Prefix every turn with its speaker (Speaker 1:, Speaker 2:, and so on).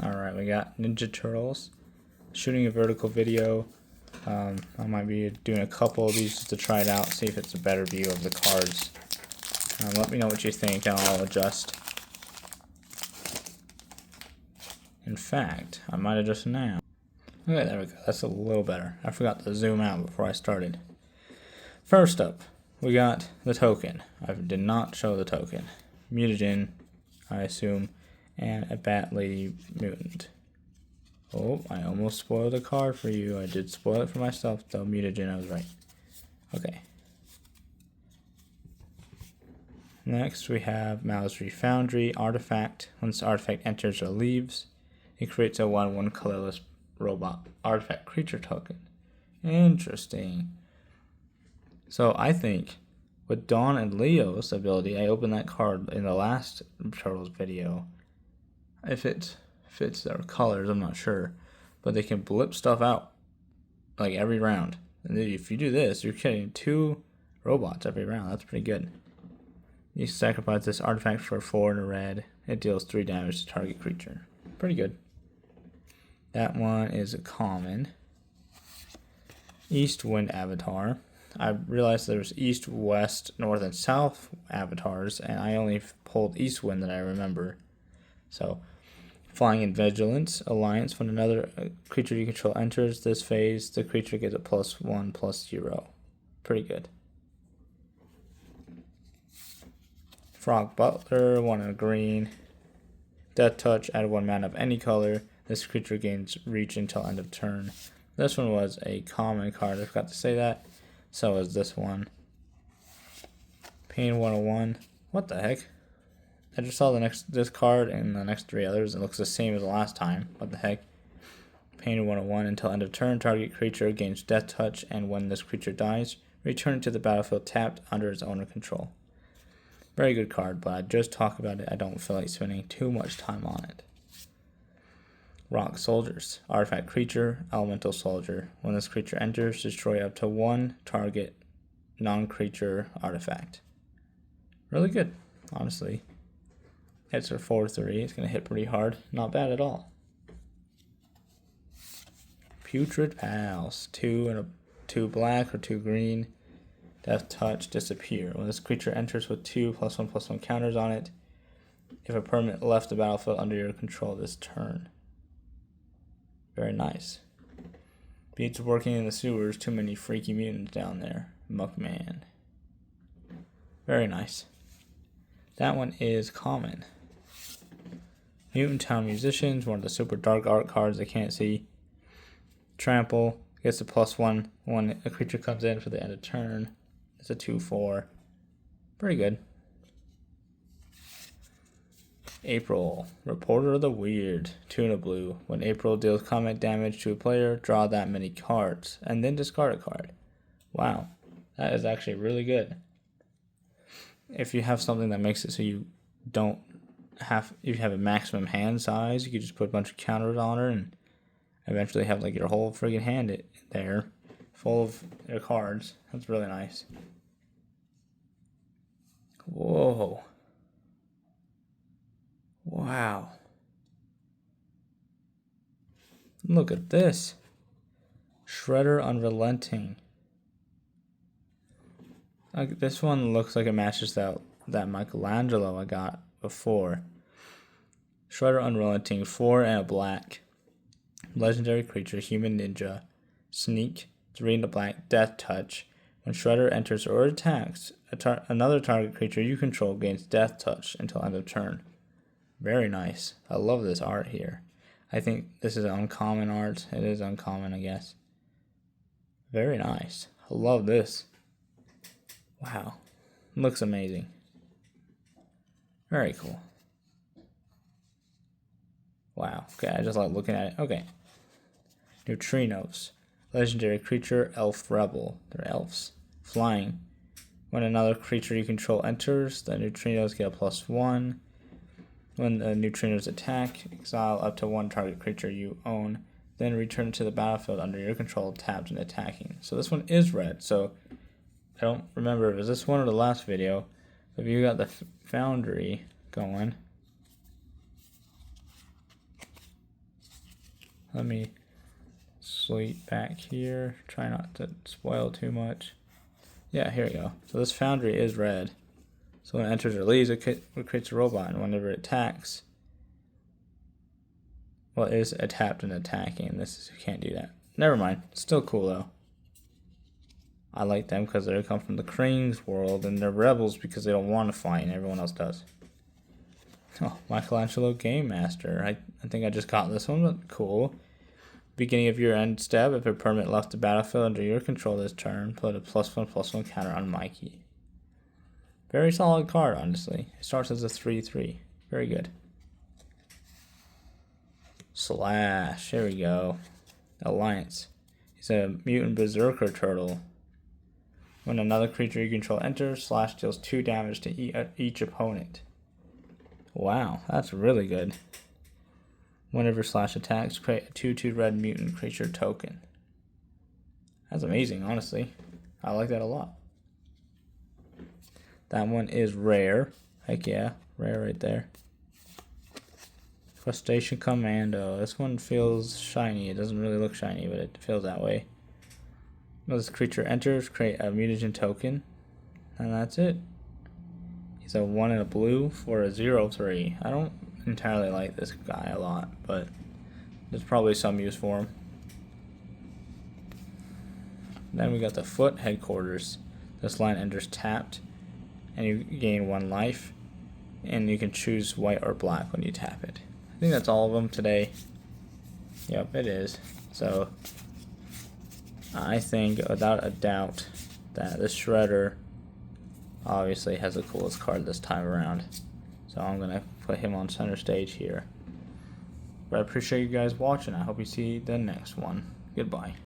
Speaker 1: Alright, we got Ninja Turtles. Shooting a vertical video. I might be doing a couple of these just to try it out, see if it's a better view of the cards. Let me know what you think and I'll adjust. In fact, I might adjust now. Okay, there we go. That's a little better. I forgot to zoom out before I started. First up, we got the token. I did not show the token. Mutagen, I assume, and a Bat Lady Mutant. Oh, I almost spoiled a card for you. I did spoil it for myself, though. Mutagen, I was right. Okay. Next, we have Mauser's Foundry Artifact. Once the artifact enters or leaves, it creates a 1/1 colorless robot artifact creature token. Interesting. So I think with Dawn and Leo's ability, I opened that card in the last Turtles video. If it fits their colors, I'm not sure. But they can blip stuff out like every round. And if you do this, you're getting 2 robots every round. That's pretty good. You sacrifice this artifact for 4 and a red. It deals 3 damage to target creature. Pretty good. That one is a common. East Wind Avatar. I realized there's East, West, North, and South avatars, and I only pulled East Wind that I remember. So, Flying in Vigilance Alliance. When another creature you control enters this phase, the creature gets a +1/+0. Pretty good. Frog Butler, 1 in green. Death Touch, add 1 mana of any color. This creature gains reach until end of turn. This one was a common card, I forgot to say that. So is this one. Pain 101. What the heck? I just saw this card and the next 3 others. It looks the same as the last time. What the heck? Pain 101. Until end of turn, target creature gains Death Touch, and when this creature dies, return it to the battlefield tapped under its owner control. Very good card, but I just talk about it. I don't feel like spending too much time on it. Rock Soldiers. Artifact creature, Elemental Soldier. When this creature enters, destroy up to 1 target non-creature artifact. Really good, honestly. Hits for 4/3. It's going to hit pretty hard. Not bad at all. Putrid Pals. 2 black or 2 green. Death Touch, disappear. When this creature enters with 2 +1/+1 counters on it, if a permanent left the battlefield under your control this turn. Very nice. Beats working in the sewers. Too many freaky mutants down there. Muckman. Very nice. That one is common. Mutant Town Musicians. One of the super dark art cards I can't see. Trample. Gets a +1 when a creature comes in for the end of turn. It's a 2/4. Pretty good. April. Reporter of the Weird. 2 in a blue. When April deals combat damage to a player, draw that many cards, and then discard a card. Wow. That is actually really good. If you have something that makes it so you don't have, if you have a maximum hand size, you could just put a bunch of counters on her and eventually have like your whole friggin' hand there full of your cards. That's really nice. Whoa. Wow. Look at this. Shredder Unrelenting. Like, this one looks like it matches that Michelangelo I got before. Shredder Unrelenting, 4 and a black. Legendary creature, human ninja. Sneak, 3 and a black, Death Touch. When Shredder enters or attacks, another target creature you control gains Death Touch until end of turn. Very nice. I love this art here. I think this is uncommon art. It is uncommon, I guess. Very nice. I love this. Wow. Looks amazing. Very cool. Wow. Okay, I just like looking at it. Okay. Neutrinos. Legendary creature, elf rebel. They're elves. Flying. When another creature you control enters, the neutrinos get a +1. When the neutrinos attack, exile up to 1 target creature you own, then return to the battlefield under your control, tapped and attacking. So this one is red, so I don't remember if it was this one or the last video. If you got the Foundry going, Let me sleep back here. Try not to spoil too much. Yeah, here we go. So this foundry is red. So when it enters or leaves, it creates a robot, and whenever it attacks, well, it is tapped and attacking. You can't do that. Never mind. Still cool though. I like them because they come from the Cranes world, and they're rebels because they don't want to fight, and everyone else does. Oh, Michelangelo Game Master. I think I just got this one, but cool. Beginning of your end step, if a permanent left the battlefield under your control this turn, put a +1/+1 counter on Mikey. Very solid card, honestly. It starts as a 3/3. Very good. Slash. Here we go. Alliance. He's a mutant berserker turtle. When another creature you control enters, Slash deals 2 damage to each opponent. Wow, that's really good. Whenever Slash attacks, create a 2/2 red mutant creature token. That's amazing, honestly. I like that a lot. That one is rare. Heck yeah, rare right there. Frustration Commando. This one feels shiny. It doesn't really look shiny, but it feels that way. When this creature enters, create a mutagen token. And that's it. He's a 1 and a blue for a 0/3. I don't entirely like this guy a lot, but there's probably some use for him. Then we got the Foot Headquarters. This line enters tapped, and you gain 1 life, and you can choose white or black when you tap it. I think that's all of them today. Yep, it is. So I think without a doubt that this Shredder obviously has the coolest card this time around. So I'm going to put him on center stage here. But I appreciate you guys watching. I hope you see the next one. Goodbye.